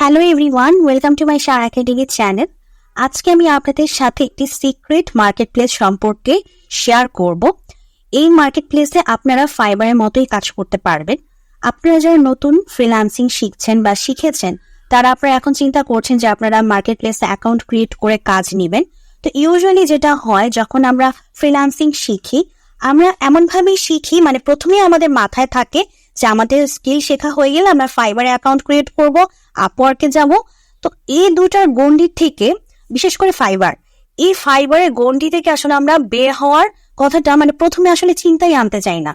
Hello everyone, welcome to my Shara academy channel. আজকে আমি আপনাদের সাথে একটি সিক্রেট মার্কেট প্লেস সম্পর্কে শেয়ার করব। এই মার্কেট প্লেসে আপনারা ফাইবারের মতোই কাজ করতে পারবেন। আপনারা যারা নতুন ফ্রিল্যান্সিং শিখছেন বা শিখেছেন, তারা আপনারা এখন চিন্তা করছেন যে আপনারা মার্কেট প্লেসে অ্যাকাউন্ট ক্রিয়েট করে কাজ নেবেন। তো ইউজুয়ালি যেটা হয়, যখন আমরা ফ্রিল্যান্সিং শিখি, আমরা এমনভাবেই শিখি, মানে প্রথমেই আমাদের মাথায় থাকে যে আমাদের স্কিল শেখা হয়ে গেলে আমরা ফাইবারে অ্যাকাউন্ট ক্রিয়েট করব, আপওয়ার্কে যাব। তো এই দুটার গণ্ডি থেকে, বিশেষ করে এই ফাইবারের গণ্ডি থেকে আসলে আমরা বের হওয়ার কথাটা প্রথমে আসলে চিন্তাই আনতে চাই না।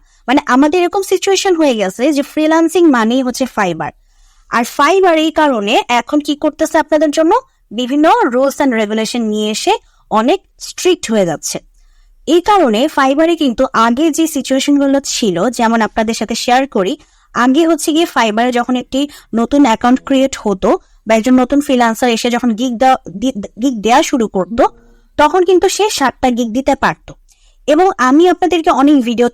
আমাদের এরকম সিচুয়েশন হয়ে গেছে যে ফ্রিল্যান্সিং মানেই হচ্ছে ফাইবার। আর ফাইবার এই কারণে এখন কি করতেছে, আপনাদের জন্য বিভিন্ন রুলস অ্যান্ড রেগুলেশন নিয়ে এসে অনেক স্ট্রিক্ট হয়ে যাচ্ছে। এই কারণে ফাইবারে কিন্তু আগে যে সিচুয়েশনগুলো ছিল, যেমন আপনাদের সাথে শেয়ার করি, আগে হচ্ছে গিয়ে ফাইবারে যখন একটি নতুন অ্যাকাউন্ট ক্রিয়েট হতো বা একজন নতুন ফ্রিল্যান্সার এসে যখন গিগ দেওয়া শুরু করতো, তখন কিন্তু সে 7টা গিগ দিতে পারতো। এবং আমি আপনাদেরকে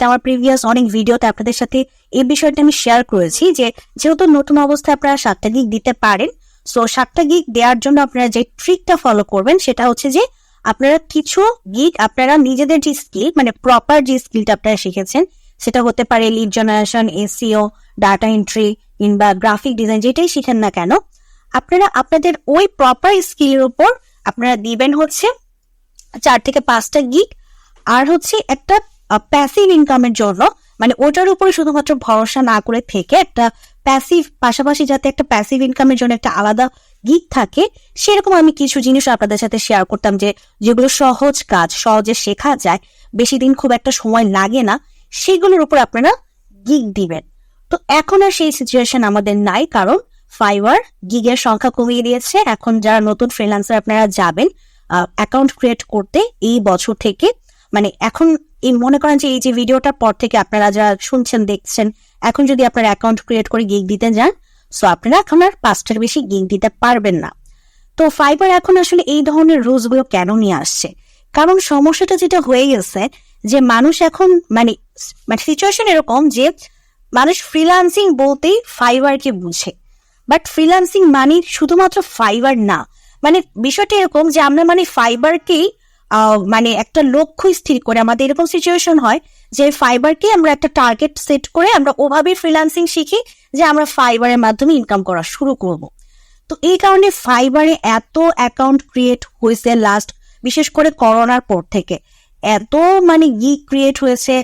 আমার প্রিভিয়াস অনেক ভিডিওতে আপনাদের সাথে এই বিষয়টা আমি শেয়ার করেছি যে যেহেতু নতুন অবস্থায় আপনারা 7টা গিগ দিতে পারেন, সো 7টা গিগ দেওয়ার জন্য আপনারা যে ট্রিকটা ফলো করবেন সেটা হচ্ছে যে আপনারা কিছু গিগ আপনারা নিজেদের যে স্কিল, প্রপার যে স্কিলটা আপনারা শিখেছেন, সেটা হতে পারে lead generation, SEO, data entry কিংবা গ্রাফিক ডিজাইন, যেটাই শিখেন না কেন, আপনারা আপনাদের ওই প্রপার স্কিলের উপর আপনারা দিবেন হচ্ছে 4 থেকে 5টা গিগ। আর হচ্ছে একটা প্যাসিভ ইনকামের জন্য, ওটার উপরে শুধুমাত্র ভরসা না করে থেকে একটা প্যাসিভ, পাশাপাশি যাতে একটা প্যাসিভ ইনকামের জন্য একটা আলাদা গিগ থাকে, সেরকম আমি কিছু জিনিস আপনাদের সাথে শেয়ার করতাম যেগুলো সহজ কাজ, সহজে শেখা যায়, বেশি দিন খুব একটা সময় লাগে না, সেগুলোর উপর আপনারা গিগ দিবেন। তো এখন আর সেই সিচুয়েশন আমাদের নাই, কারণ ফাইবার গিগের সংখ্যা কমিয়ে দিয়েছে। এখন যারা নতুন ফ্রিল্যান্সার আপনারা যাবেন অ্যাকাউন্ট ক্রিয়েট করতে এই বছর থেকে, এখন এই মনে করেন যে এই যে ভিডিওটার পর থেকে আপনারা যারা শুনছেন দেখছেন, এখন যদি আপনারা অ্যাকাউন্ট ক্রিয়েট করে গিগ দিতে যান, সো আপনারা এখন আর 5টার বেশি গিগ দিতে পারবেন না। তো ফাইবার এখন আসলে এই ধরনের রুলস গুলো কেন নিয়ে আসছে? কারণ সমস্যাটা যেটা হয়ে গেছে যে মানুষ এখন সিচুয়েশন এরকম যে মানুষ ফ্রিল্যান্সিং বলতেই ফাইবারকে বুঝে, বাট ফ্রিল্যান্সিং শুধুমাত্র ফাইবার না। বিষয়টা এরকম যে আমরা ফাইবারকেই একটা লক্ষ্য স্থির করে, আমাদের এরকম সিচুয়েশন হয় যে ফাইবারকে আমরা একটা টার্গেট সেট করে আমরা ওভাবেই ফ্রিল্যান্সিং শিখি যে আমরা ফাইবারের মাধ্যমে ইনকাম করা শুরু করব। তো এই কারণে ফাইবারে এত অ্যাকাউন্ট ক্রিয়েট হয়েছে লাস্ট, বিশেষ করে করোনার পর থেকে এত গিগ ক্রিয়েট হয়েছে,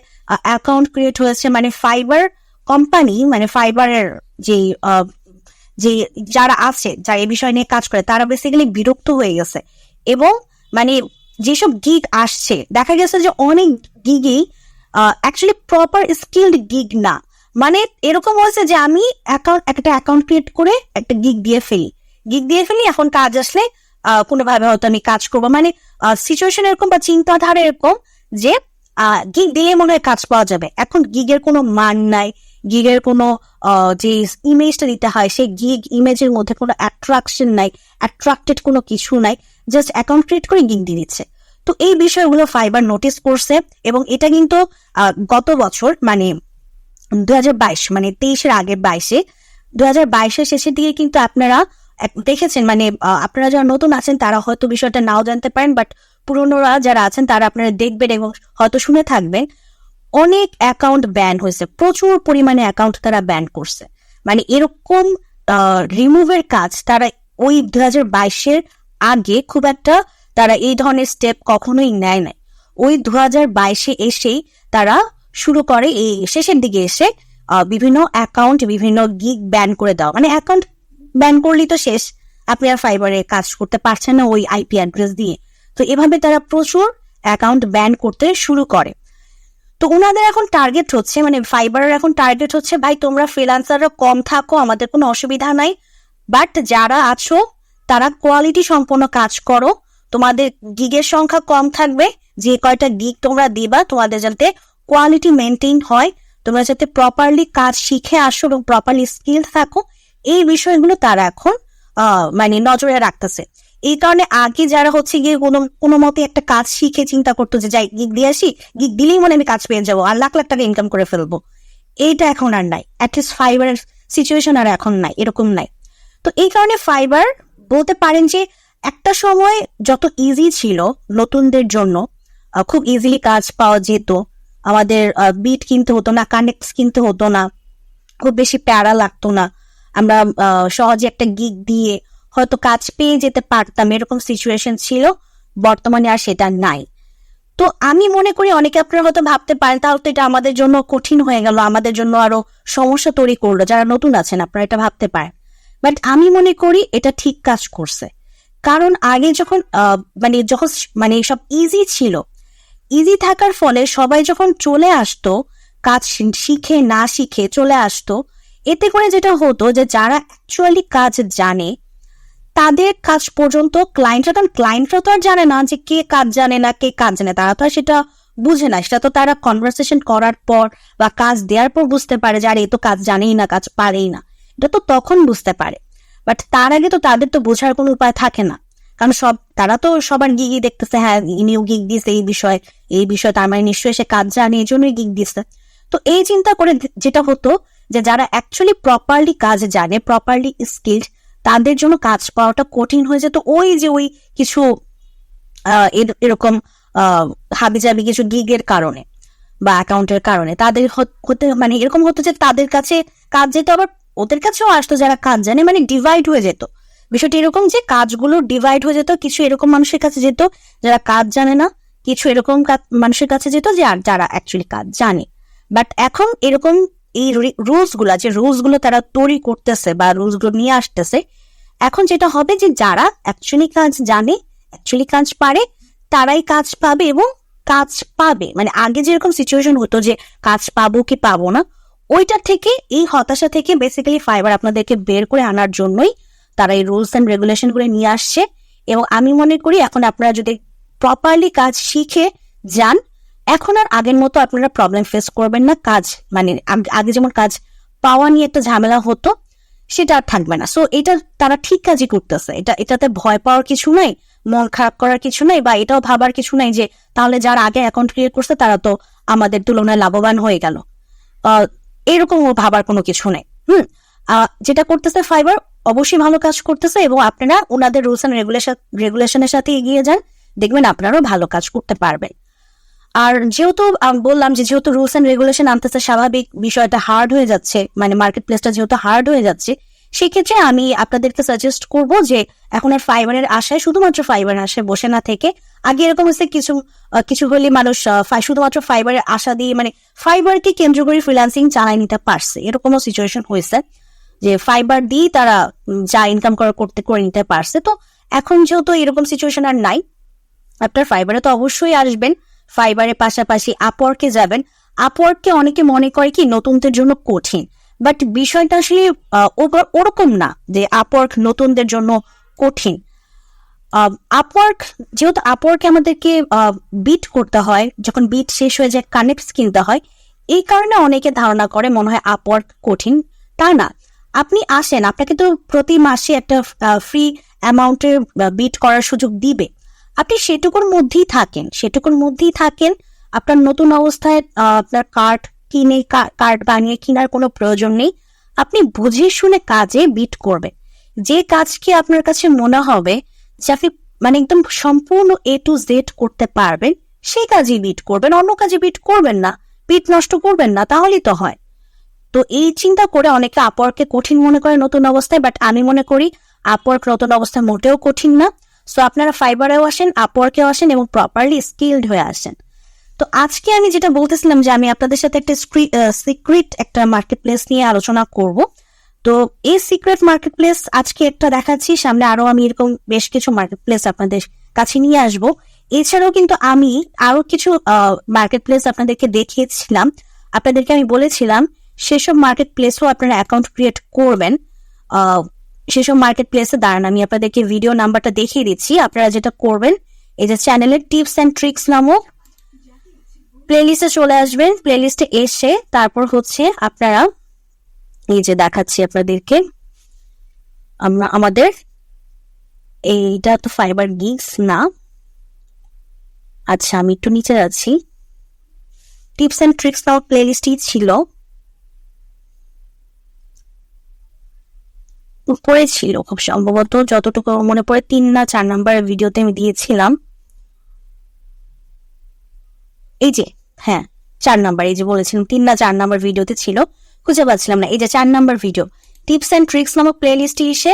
অ্যাকাউন্ট ক্রিয়েট হয়েছে। ফাইবার কোম্পানি, ফাইবারের যে যারা আছে, যারা এই বিষয় নিয়ে কাজ করে, তারা বেসিক্যালি বিরক্ত হয়ে গেছে। এবং যেসব গিগ আসছে, দেখা গেছে যে অনেক গিগই অ্যাকচুয়ালি প্রপার স্কিলড গিগ না। এরকম হয়েছে যে আমি একটা অ্যাকাউন্ট ক্রিয়েট করে একটা গিগ দিয়ে ফেলি, এখন কাজ আসলে কোনোভাবে হয়তো আমি কাজ করবো। সিচুয়েশন এরকম বা চিন্তাধারা এরকম যে গিগ দিয়ে মনে হয় কাজ পাওয়া যাবে। এখন গিগের কোনো মান নাই, গিগের কোনো যে ইমেজটা দিতে হয় সেই গিগ ইমেজের মধ্যে কোনো অ্যাট্রাকশন নাই, অ্যাট্রাক্টেড কোনো কিছু নাই, জাস্ট অ্যাকাউন্ট ক্রিয়েট করে গিগ দিয়ে দিচ্ছে। তো এই বিষয়গুলো ফাইবার নোটিস করছে এবং এটা কিন্তু গত বছর 2022, 23-এর আগে 2022-এর শেষের দিকে কিন্তু আপনারা দেখেছেন, আপনারা যারা নতুন আছেন তারা হয়তো বিষয়টা নাও জানতে পারেন, বাট পুরনোরা যারা আছেন তারা আপনারা দেখবেন এবং হয়তো শুনে থাকবেন, অনেক অ্যাকাউন্ট ব্যান হয়েছে, প্রচুর পরিমাণে অ্যাকাউন্ট তারা ব্যান করছে। এরকম রিমুভের কাজ তারা ওই 2022-এর আগে খুব একটা তারা এই ধরনের স্টেপ কখনোই নেয় নাই। ওই 2022-এ এসেই তারা শুরু করে, এই শেষের দিকে এসে বিভিন্ন অ্যাকাউন্ট, বিভিন্ন গিগ ব্যান করে দেওয়া। অ্যাকাউন্ট ব্যান করলেই তো শেষ, আপনি আর ফাইবারে কাজ করতে পারছেন না ওই আইপি অ্যাড্রেস দিয়ে। তো এভাবে তারা প্রচুর অ্যাকাউন্ট ব্যান করতে শুরু করে। তো ওনাদের এখন টার্গেট হচ্ছে, ফাইবারের এখন টার্গেট হচ্ছে, ভাই তোমরা ফ্রিল্যান্সাররা কম থাকো, আমাদের কোনো অসুবিধা নাই, বাট যারা আছো তারা কোয়ালিটি সম্পন্ন কাজ করো, তোমাদের গিগের সংখ্যা কম থাকবে, যে কয়টা গিগ তোমরা দিবা তোমাদের যাতে কোয়ালিটি মেনটেইন হয়, তোমরা যাতে প্রপারলি কাজ শিখে আসো এবং প্রপারলি স্কিল থাকো, এই বিষয়গুলো তারা এখন নজরে রাখতেছে। এই কারণে আগে যারা হচ্ছে গিয়ে কোনো মতে একটা কাজ শিখে চিন্তা করতো যে যাই গিগ দিয়ে আসি, গিগ দিলেই আমি কাজ পেয়ে যাবো আর লাখ লাখ টাকা ইনকাম করে ফেলবো, এইটা এখন আর নাই। অ্যাটলিস্ট ফাইবারের সিচুয়েশন আর এখন নাই, এরকম নাই। তো এই কারণে ফাইবার বলতে পারেন যে একটা সময় যত ইজি ছিল নতুনদের জন্য, খুব ইজিলি কাজ পাওয়া যেত, আমাদের বিট কিনতে হতো না, কানেক্ট কিনতে হতো না, খুব বেশি প্যারা লাগতো না, আমরা সহজে একটা গিগ দিয়ে হয়তো কাজ পেয়ে যেতে পারতাম, এরকম সিচুয়েশন ছিল। বর্তমানে আর সেটা নাই। তো আমি মনে করি অনেকে আপনারা হয়তো ভাবতে পারেন তাহলে তো এটা আমাদের জন্য কঠিন হয়ে গেল, আমাদের জন্য আরো সমস্যা তৈরি করলো, যারা নতুন আছেন আপনারা এটা ভাবতে পারেন। বাট আমি মনে করি এটা ঠিক কাজ করছে। কারণ আগে যখন মানে সব ইজি ছিল, ইজি থাকার ফলে সবাই যখন চলে আসতো, কাজ শিখে না শিখে চলে আসতো, এতে করে যেটা হতো যে যারা অ্যাকচুয়ালি কাজ জানে তাদের কাজ পর্যন্ত ক্লায়েন্টরা তো আর জানে না যে কে কাজ জানে না কে কাজ জানে, তারা তো আর সেটা বুঝে না। সেটা তো তারা কনভারসেশন করার পর বা কাজ দেওয়ার পর বুঝতে পারে যে আর এই তো কাজ জানেই না, কাজ পারেই না, এটা তো তখন বুঝতে পারে। বাট তার আগে তো তাদের তো বোঝার কোনো উপায় থাকে না, কারণ তারা তো সবার গিগই দেখতেছে, হ্যাঁ ইনিও গিগ দিচ্ছে এই বিষয় তার মানে নিশ্চয়ই সে কাজ জানে, এই জন্যই গিগ দিচ্ছে। তো এই চিন্তা করে যেটা হতো যে যারা অ্যাকচুয়ালি প্রপারলি কাজ জানে, প্রপারলি স্কিলড, তাদের জন্য কাজ পাওয়াটা কঠিন হয়ে যেত। ওই কিছু এরকম হাবিজাবি কিছু গিগের কারণে বা অ্যাকাউন্টের কারণে তাদের হতে মানে এরকম হতো যে তাদের কাছে কাজ যেত, আবার ওদের কাছেও আসতো যারা কাজ জানে, মানে ডিভাইড হয়ে যেত বিষয়টি। এরকম যে কাজগুলো ডিভাইড হয়ে যেত, কিছু এরকম মানুষের কাছে যেত যারা কাজ জানে না, কিছু এরকম মানুষের কাছে যেত যে যারা অ্যাকচুয়ালি কাজ জানে। বাট এখন এরকম এই রুলস গুলো তারা তৈরি করতেছে বা রুলস গুলো নিয়ে আসতেছে, এখন যেটা হবে যে যারা অ্যাকচুয়ালি কাজ জানে, অ্যাকচুয়ালি কাজ পারে, তারাই কাজ পাবে এবং কাজ পাবে। মানে আগে যেরকম সিচুয়েশন হতো যে কাজ পাবো কি পাবো না, ওইটা থেকে, এই হতাশা থেকে বেসিক্যালি ফাইবার আপনাদেরকে বের করে আনার জন্যই তারা এই রুলস এন্ড রেগুলেশন গুলো নিয়ে আসছে। এবং আমি মনে করি এখন আপনারা যদি প্রপারলি কাজ শিখে যান, এখন আর আগের মতো আপনারা প্রবলেম ফেস করবেন না। কাজ মানে আগে যেমন কাজ পাওয়া নিয়ে একটা ঝামেলা হতো, সেটা আর থাকবে না। সো এটা তারা ঠিক কাজই করতেছে, এটাতে ভয় পাওয়ার কিছু নাই, মন খারাপ করার কিছু নাই, বা এটাও ভাবার কিছু নাই যে তাহলে যারা আগে অ্যাকাউন্ট ক্রিয়েট করছে তারা তো আমাদের তুলনায় লাভবান হয়ে গেল, এরকম ভাবার কোনো কিছু নেই। যেটা করতেছে ফাইবার অবশ্যই ভালো কাজ করতেছে, এবং আপনারা ওনাদের রুলস এন্ড রেগুলেশনের সাথে এগিয়ে যান, দেখবেন আপনারাও ভালো কাজ করতে পারবেন। আর যেহেতু বললাম যে যেহেতু রুলস এন্ড রেগুলেশন আনতেছে, স্বাভাবিক বিষয়টা হার্ড হয়ে যাচ্ছে, মানে মার্কেট প্লেসটা যেহেতু হার্ড হয়ে যাচ্ছে, সেক্ষেত্রে আমি আপনাদেরকে সাজেস্ট করব যে এখন আর ফাইবারের আশায়, শুধুমাত্র ফাইবারের আশায় বসে না থেকে, আগে এরকম হচ্ছে কিছু হলে মানুষ শুধুমাত্র ফাইবারের আশা দিয়ে, মানে ফাইবারকে কেন্দ্র করে ফ্রিল্যান্সিং চালাই নিতে পারছে, এরকমও সিচুয়েশন হয়েছে যে ফাইবার দিয়ে তারা যা ইনকাম করে নিতে পারছে। তো এখন যেহেতু এরকম সিচুয়েশন আর নাই, আপনার ফাইবারে তো অবশ্যই আসবেন, ফাইবারের পাশাপাশি আপওয়ার্কে যাবেন। আপওয়ার্ককে অনেকে মনে করে কি নতুনদের জন্য কঠিন, বাট বিষয়টা আসলে ওরকম না যে আপওয়ার্ক নতুনদের জন্য কঠিন। যেহেতু আপওয়ার্কে আমাদেরকে বিট করতে হয়, যখন বিট শেষ হয়ে যায় কানেক্ট কিনতে হয়, এই কারণে অনেকে ধারণা করে মনে হয় আপওয়ার্ক কঠিন। তা না, আপনি আসেন, আপনাকে তো প্রতি মাসে একটা ফ্রি অ্যামাউন্টের বিট করার সুযোগ দিবে, আপনি সেটুকুর মধ্যেই থাকেন। আপনার নতুন অবস্থায় আপনার কার্ড বানিয়ে কেনার কোনো প্রয়োজন নেই। আপনি বুঝে শুনে কাজে বিট করবেন, যে কাজকে আপনার কাছে মনে হবে যে আপনি মানে একদম সম্পূর্ণ A to Z করতে পারবেন, সেই কাজেই বিট করবেন, অন্য কাজে বিট করবেন না, বিট নষ্ট করবেন না, তাহলেই তো হয়। তো এই চিন্তা করে অনেকে আপওয়ার্ককে কঠিন মনে করে নতুন অবস্থায়, বাট আমি মনে করি আপওয়ার্ক নতুন অবস্থায় মোটেও কঠিন না। সো আপনারা ফাইবারেও আসেন, আপওয়ার্কেও আসেন এবং প্রপারলি স্কিলড হয়ে আসেন। তো আজকে আমি যেটা বলতেছিলাম যে আমি আপনাদের সাথে একটা সিক্রেট একটা মার্কেট প্লেস নিয়ে আলোচনা করব। তো এই সিক্রেট মার্কেট প্লেস আজকে একটা দেখাচ্ছি, সামনে আরো আমি এরকম বেশ কিছু মার্কেট প্লেস আপনাদের কাছে নিয়ে আসব। এছাড়াও কিন্তু আমি আরো কিছু মার্কেট প্লেস আপনাদেরকে দেখিয়েছিলাম, আপনাদেরকে আমি বলেছিলাম সেসব মার্কেট প্লেসও আপনারা অ্যাকাউন্ট ক্রিয়েট করবেন। সেসব মার্কেট প্লেসে দাঁড়ান, আমি আপনাদেরকে ভিডিও নাম্বারটা দেখিয়ে দিচ্ছি। আপনারা যেটা করবেন, এই যে চ্যানেলের টিপস অ্যান্ড ট্রিক্স নামক প্লেলিস্টে চলে আসবেন। প্লেলিস্টে এসে তারপর হচ্ছে আপনারা এই যে দেখাচ্ছি আপনাদেরকে, আমাদের এইটা তো ফাইবার গিগস না, আচ্ছা আমি একটু নিচে যাচ্ছি, টিপস অ্যান্ড ট্রিক্স নামক প্লেলিস্টই ছিল। উপরে ছিল খুব সম্ভবত, যতটুকু মনে পড়ে 3 না 4 নাম্বারের ভিডিওতে আমি দিয়েছিলাম। এই যে হ্যাঁ 4 নাম্বার, এই যে বলেছিলাম 3 না 4 নাম্বার ভিডিওতে ছিল, খুঁজে পাচ্ছিলাম না। এই যে 4 number video, tips and tricks নামক প্লেলিস্টে এসে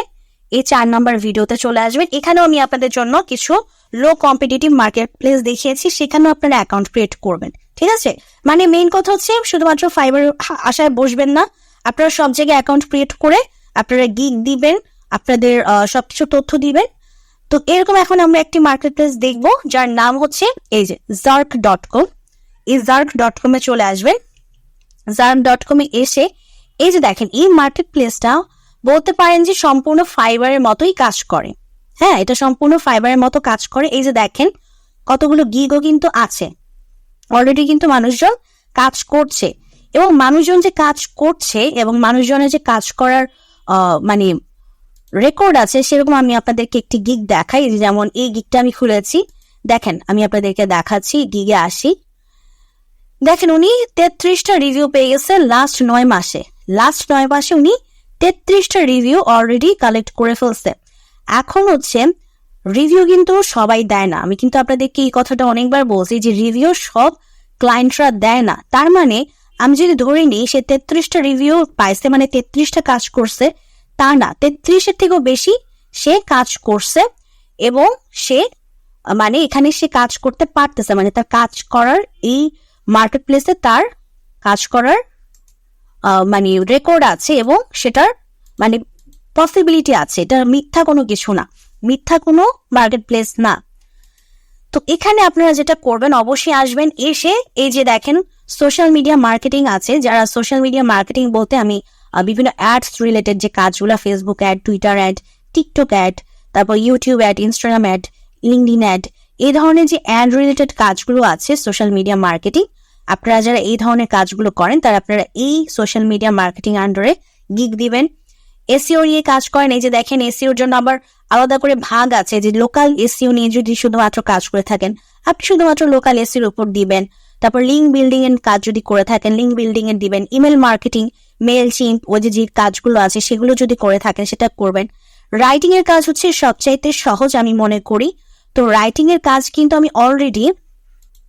এই 4 নাম্বার ভিডিওতে চলে আসবেন। এখানেও আমি আপনাদের জন্য কিছু লো কম্পিটিটিভ মার্কেট প্লেস দেখিয়েছি, সেখানেও আপনারা অ্যাকাউন্ট ক্রিয়েট করবেন। ঠিক আছে, মানে মেইন কথা হচ্ছে শুধুমাত্র ফাইবার আশায় বসবেন না, আপনারা সব জায়গায় অ্যাকাউন্ট ক্রিয়েট করে আপনারা গিগ দিবেন, আপনাদের সবকিছু তথ্য দিবেন। তো এরকম এখন আমরা একটি মার্কেট প্লেস দেখবো যার নাম হচ্ছে এই যে zeerk.com। এই zeerk.com এ চলে আসবেন। zeerk.com এ এসে এই যে দেখেন এই মার্কেট প্লেসটা বলতে পারেন যে সম্পূর্ণ ফাইবারের মতোই কাজ করে। হ্যাঁ, এটা সম্পূর্ণ ফাইবারের মতো কাজ করে। এই যে দেখেন কতগুলো গিগও কিন্তু আছে, অলরেডি কিন্তু মানুষজন কাজ করছে, এবং মানুষজন যে কাজ করছে এবং মানুষজনের যে কাজ করার মানে রেকর্ড আছে, সেরকম আমি আপনাদেরকে একটি গিগ দেখাই। যেমন এই গিগটা আমি খুলেছি, দেখেন আমি আপনাদেরকে দেখাচ্ছি, গিগে আসি। দেখেন উনি 33টা রিভিউ পেয়ে গেছে লাস্ট 9 মাসে। লাস্ট 9 মাসে উনি 33টা রিভিউ অলরেডি কালেক্ট করে ফেলছে। এখন হচ্ছে রিভিউ কিন্তু সবাই দেয় না, আমি কিন্তু আপনাদেরকে এই কথাটা অনেকবার বলছি যে রিভিউ সব ক্লায়েন্টরা দেয় না। তার মানে আমি যদি ধরে নিই সে 33টা রিভিউ পাইছে, মানে 33টা কাজ করছে, তা না, 33-এর থেকেও বেশি সে কাজ করছে, এবং সে মানে এখানে সে কাজ করতে পারতেছে, মানে তার কাজ করার এই মার্কেট প্লেসে তার কাজ করার মানে রেকর্ড আছে, এবং সেটার মানে পসিবিলিটি আছে। এটা মিথ্যা কোনো কিছু না, মিথ্যা কোনো মার্কেট প্লেস না। তো এখানে আপনারা যেটা করবেন, অবশ্যই আসবেন, এসে এই যে দেখেন সোশ্যাল মিডিয়া মার্কেটিং আছে। যারা সোশ্যাল মিডিয়া মার্কেটিং বলতে আমি বিভিন্ন অ্যাডস রিলেটেড যে কাজগুলো, Facebook ad, Twitter ad, TikTok ad, তারপর YouTube ad, Instagram ad, LinkedIn ad, এই ধরনের যে অ্যাড রিলেটেড কাজগুলো আছে সোশ্যাল মিডিয়া মার্কেটিং, আপনারা যারা এই ধরনের কাজগুলো করেন তারা আপনারা এই সোশ্যাল মিডিয়া মার্কেটিং আন্ডারে গিগ দিবেন। এসইও নিয়ে কাজ করেন, এই যে দেখেন এসইওর জন্য আবার আলাদা করে ভাগ আছে, যে লোকাল এসইও নিয়ে যদি শুধুমাত্র কাজ করে থাকেন আপনি শুধুমাত্র লোকাল এসইওর উপর দিবেন। তারপর লিঙ্ক বিল্ডিং এর কাজ যদি করে থাকেন লিঙ্ক বিল্ডিং এর দিবেন। ইমেল মার্কেটিং, মেল চিম্প, ওই যে কাজগুলো আছে সেগুলো যদি করে থাকেন সেটা করবেন। রাইটিং এর কাজ হচ্ছে সবচাইতে সহজ আমি মনে করি। তো রাইটিং এর কাজ কিন্তু আমি অলরেডি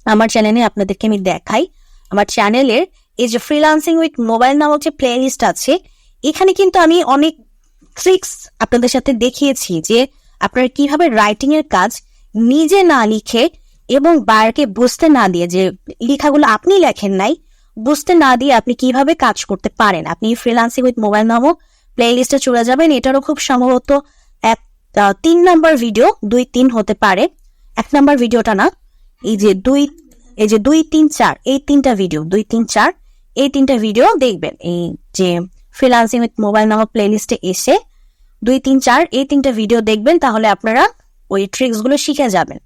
আমার চ্যানেলে আপনাদেরকে আমি দেখাই। আমার চ্যানেলের এই যে ফ্রিল্যান্সিং উইথ মোবাইল নামক যে প্লে লিস্ট আছে, এখানে কিন্তু আমি অনেক ট্রিক্স আপনাদের সাথে দেখিয়েছি যে আপনারা কিভাবে রাইটিং এর কাজ নিজে না লিখে এবং বায়ারকে বুঝতে না দিয়ে, যে লেখাগুলো আপনি লেখেন নাই, বুঝতে না দিয়ে আপনি কিভাবে কাজ করতে পারেন। আপনি ফ্রিল্যান্সিং উইথ মোবাইল নামক প্লে লিস্টে চলে যাবেন। এটারও খুব সম্ভবত 3 নাম্বার ভিডিও, 2-3 হতে পারে, 1 নাম্বার ভিডিওটা না, এই যে 2-3-4 এই 3টা ভিডিও, 2-3-4 এই 3টা ভিডিও দেখবেন। এই যে ফ্রিল্যান্সিং উইথ মোবাইল নামক প্লে লিস্টে এসে 2-3-4 এই 3টা ভিডিও দেখবেন, তাহলে আপনারা ওই ট্রিক্স গুলো শিখে যাবেন।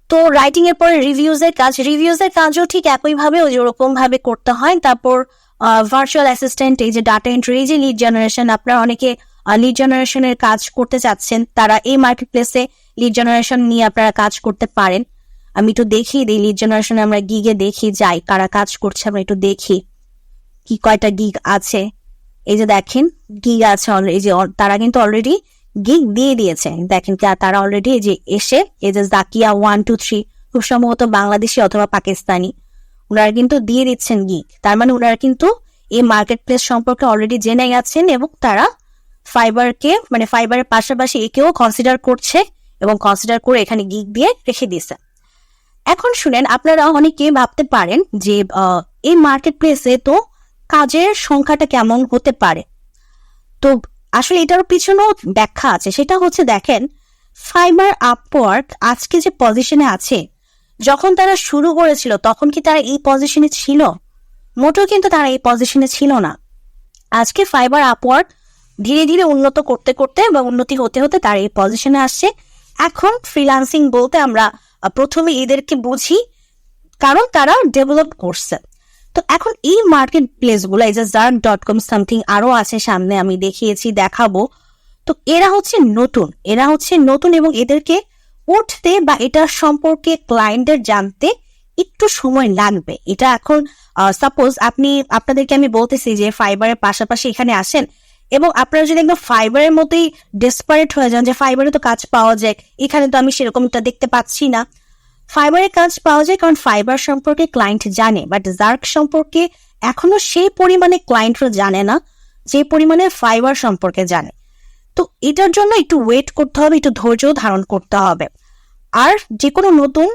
তো রাইটিং এর পরে রিভিউজ এর কাজও ঠিক একইভাবে ওরকম ভাবে করতে হয়। তারপর ভার্চুয়াল অ্যাসিস্ট্যান্ট, এই যে ডাটা এন্ট্রি, এই যে লিড জেনারেশন, আপনারা অনেকে লিড জেনারেশনের কাজ করতে চাচ্ছেন, তারা এই মার্কেট প্লেসে লিড জেনারেশন নিয়ে আপনারা কাজ করতে পারেন। আমি একটু দেখিয়ে দিই লিড জেনারেশন, আমরা গিগে দেখি যাই কারা কাজ করছে, আমরা একটু দেখি কি কয়টা গিগ আছে। এই যে দেখেন গিগ আছে অলরেডি, যে তারা কিন্তু অলরেডি গিগ দিয়ে দিয়েছে। দেখেন তারা অলরেডি এই যে এসে এই যে জাকিয়া 1-2-3 খুব সম্ভবত বাংলাদেশি অথবা পাকিস্তানি, ওনারা কিন্তু দিয়ে দিচ্ছেন গিগ। তার মানে ওনারা কিন্তু এই মার্কেট প্লেস সম্পর্কে অলরেডি জেনে গেছেন, এবং তারা ফাইবারকে মানে ফাইবারের পাশাপাশি একেও কনসিডার করছে, এবং কনসিডার করে এখানে গিগ দিয়ে রেখে দিয়েছে। এখন শুনেন, আপনারা অনেকে ভাবতে পারেন যে এই মার্কেট প্লেসে তো কাজের সংখ্যাটা কেমন হতে পারে। তো আসলে এটার পিছনেও ব্যাখ্যা আছে, সেটা হচ্ছে দেখেন ফাইবার, আপওয়ার্ক আজকে যে পজিশনে আছে, যখন তারা শুরু করেছিল তখন কি তারা এই পজিশনে ছিল? মোটেও কিন্তু তারা এই পজিশনে ছিল না। আজকে ফাইবার, আপওয়ার্ক ধীরে ধীরে উন্নত করতে করতে বা উন্নতি হতে হতে তারা এই পজিশনে আসছে। এখন ফ্রিল্যান্সিং বলতে আমরা প্রথমে এদেরকে বুঝি, কারণ তারা ডেভেলপ করছে। তো এখন এই মার্কেট প্লেস গুলো, এই যে zeerk.com সামথিং আরো আছে, সামনে আমি দেখিয়েছি, দেখাবো। তো এরা হচ্ছে নতুন এবং এদেরকে উঠতে বা এটা সম্পর্কে ক্লায়েন্টদের জানতে একটু সময় লাগবে। এটা এখন সাপোজ আপনাদেরকে আমি বলতেছি যে ফাইবারের পাশাপাশি এখানে আসেন, এবং আপনারা যদি একদম ফাইবারের মতোই ডেসপারেট হয়ে যান যে ফাইবারে তো কাজ পাওয়া যায়, এখানে তো আমি সেরকমটা দেখতে পাচ্ছি না, ফাইবারে কাজ পাওয়া যায় কারণ ফাইবার সম্পর্কে ক্লায়েন্ট জানে, বাট জার্ক সম্পর্কে এখনো সেই পরিমাণে ক্লায়েন্টরা জানে না যে পরিমাণে ফাইবার সম্পর্কে জানে। তো এটার জন্য একটু ওয়েট করতে হবে, একটু ধৈর্য ধারণ করতে হবে। আর যে কোনো নতুন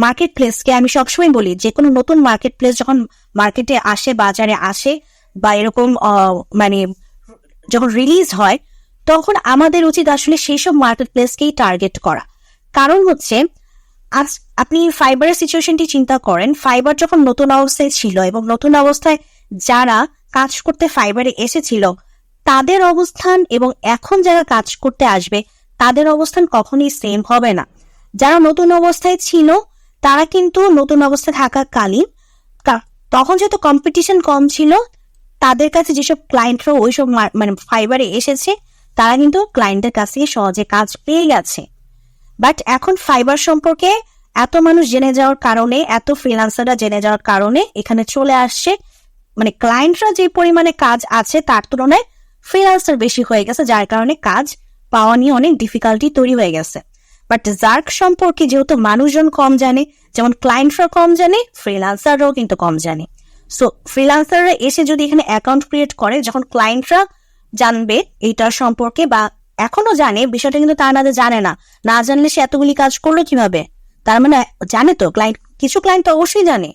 মার্কেট প্লেসকে আমি সবসময় বলি, যে কোনো নতুন মার্কেট প্লেস যখন মার্কেটে আসে, বাজারে আসে, বা এরকম মানে যখন রিলিজ হয়, তখন আমাদের উচিত আসলে সেই সব মার্কেট প্লেসকেই টার্গেট করা। কারণ হচ্ছে আজ আপনি ফাইবারের সিচুয়েশনটি চিন্তা করেন, ফাইবার যখন নতুন অবস্থায় ছিল এবং নতুন অবস্থায় যারা কাজ করতে ফাইবারে এসেছিল তাদের অবস্থান এবং এখন যারা কাজ করতে আসবে তাদের অবস্থান কখনোই সেম হবে না। যারা নতুন অবস্থায় ছিল তারা কিন্তু নতুন অবস্থায় থাকাকালীন তখন যেহেতু কম্পিটিশন কম ছিল, তাদের কাছে যেসব ক্লায়েন্টরা ওইসব মানে ফাইবারে এসেছে তারা কিন্তু ক্লায়েন্টের কাছ থেকে সহজে কাজ পেয়ে গেছে। বাট এখন ফাইবার সম্পর্কে এত মানুষ জেনে যাওয়ার কারণে, এত ফ্রিল্যান্সাররা জেনে যাওয়ার কারণে এখানে চলে আসছে, মানে ক্লায়েন্টরা যে পরিমাণে কাজ আছে তার তুলনায় ফ্রিল্যান্সার বেশি হয়ে গেছে, যার কারণে কাজ পাওয়া নিয়ে অনেক ডিফিকাল্টি তৈরি হয়ে গেছে। বাট জার্ক সম্পর্কে যেহেতু মানুষজন কম জানে, যেমন ক্লায়েন্টরা কম জানে, ফ্রিল্যান্সাররাও কিন্তু কম জানে। সো ফ্রিল্যান্সাররা এসে যদি এখানে অ্যাকাউন্ট ক্রিয়েট করে, যখন ক্লায়েন্টরা জানবে এইটার সম্পর্কে বা এখনো জানে, বিষয়টা কিন্তু তার না জানে না, না জানলে সে এতগুলি কাজ করলো কিভাবে? তার মানে জানে তো, ক্লায়েন্ট কিছু ক্লায়েন্ট তো অবশ্যই জানে,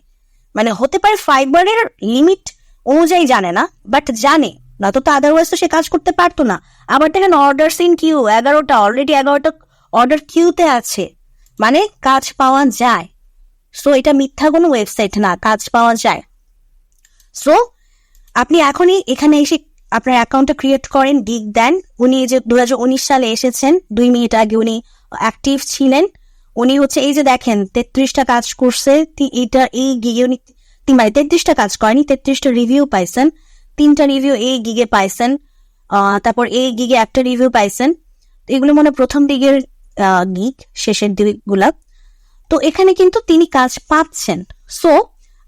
মানে হতে পারে ফাইবারের লিমিট অনুযায়ী জানে না, বাট জানে না, তো আদারওয়াইজ তো সে কাজ করতে পারতো না। আবার দেখেন অর্ডার ইন কিউ 11টা, অলরেডি 11টা অর্ডার কিউতে আছে, মানে কাজ পাওয়া যায়। সো এটা মিথ্যা কোনো ওয়েবসাইট না, কাজ পাওয়া যায়। সো আপনি এখনই এখানে এসে আপনার অ্যাকাউন্টটা ক্রিয়েট করেন, গিগ দেন। উনি যে 2019 সালে এসেছেন, 2 মিনিট আগে উনি অ্যাক্টিভ ছিলেন। উনি হচ্ছে এই যে দেখেন 33টা কাজ করছে, এটা এই গিগে উনি 33টা কাজ করেনি, 33টা রিভিউ পাইছেন, 3টা রিভিউ এই গিগে পাইছেন, তারপর এই গিগে একটা রিভিউ পাইছেন। এগুলো মনে প্রথম দিকের গিগ, শেষের দিকগুলা। তো এখানে কিন্তু তিনি কাজ পাচ্ছেন। সো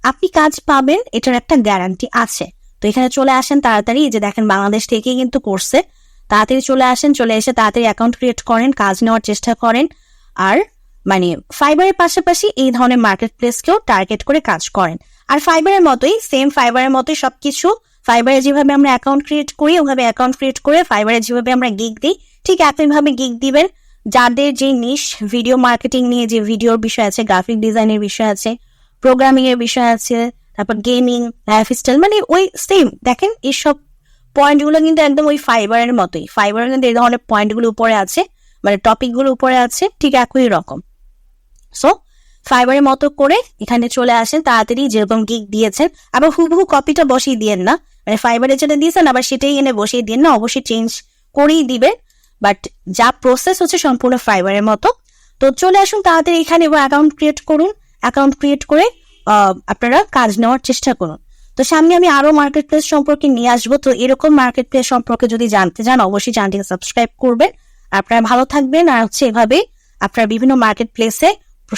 আপনি কাজ পাবেন এটার একটা গ্যারান্টি আছে। তো এখানে চলে আসেন তাড়াতাড়ি, যে দেখেন বাংলাদেশ থেকে কিন্তু করছে, তাড়াতাড়ি চলে আসেন, চলে এসে তাড়াতাড়ি অ্যাকাউন্ট ক্রিয়েট করেন, কাজ নেওয়ার চেষ্টা করেন। আর মানে ফাইবারের পাশাপাশি এই ধরনের মার্কেট প্লেসকেও টার্গেট করে কাজ করেন। আর ফাইবারের মতোই, সেম ফাইবারের মতোই সবকিছু, ফাইবারে যেভাবে আমরা অ্যাকাউন্ট ক্রিয়েট করি ওভাবে অ্যাকাউন্ট ক্রিয়েট করে ফাইবারে যেভাবে আমরা গিগ দিই ঠিক একইভাবে গিগ দিবেন। যাদের যে নিশ ভিডিও মার্কেটিং নিয়ে যে ভিডিওর বিষয় আছে, গ্রাফিক ডিজাইনের বিষয় আছে, প্রোগ্রামিং এর বিষয় আছে, তারপর গেমিং, লাইফস্টাইল, মানে ওই সেম দেখেন এইসব পয়েন্টগুলো কিন্তু একদম ওই ফাইবারের মতোই। ফাইবারের কিন্তু এই ধরনের পয়েন্টগুলো উপরে আছে, মানে টপিকগুলো উপরে আছে, ঠিক একই রকম। সো ফাইবারের মতো করে এখানে চলে আসেন তাড়াতাড়ি, যেরকম গিগ দিয়েছেন আবার হুবহু কপিটা বসিয়ে দিয়েন না, মানে ফাইবারে যেটা দিয়েছেন আবার সেটাই এনে বসিয়ে দিয়েন না, অবশ্যই চেঞ্জ করেই দিবেন। বাট যা প্রসেস হচ্ছে সম্পূর্ণ ফাইবারের মতো। তো চলে আসুন তাড়াতাড়ি এখানে এবং অ্যাকাউন্ট ক্রিয়েট করুন। অ্যাকাউন্ট ক্রিয়েট করে আপনারা কাজ নেওয়ার চেষ্টা করুন। তো সামনে আমি আরো মার্কেট প্লেস সম্পর্কে নিয়ে আসবো। তো এরকম মার্কেট প্লেস সম্পর্কে যদি জানতে চান অবশ্যই চ্যানেলটিকে সাবস্ক্রাইব করবেন। আপনারা ভালো থাকবেন। আর হচ্ছে এভাবে আপনারা বিভিন্ন মার্কেট প্লেসে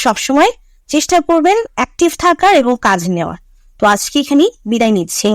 সবসময় চেষ্টা করবেন অ্যাক্টিভ থাকার এবং কাজ নেওয়ার। তো আজকে এখানেই বিদায় নিচ্ছি।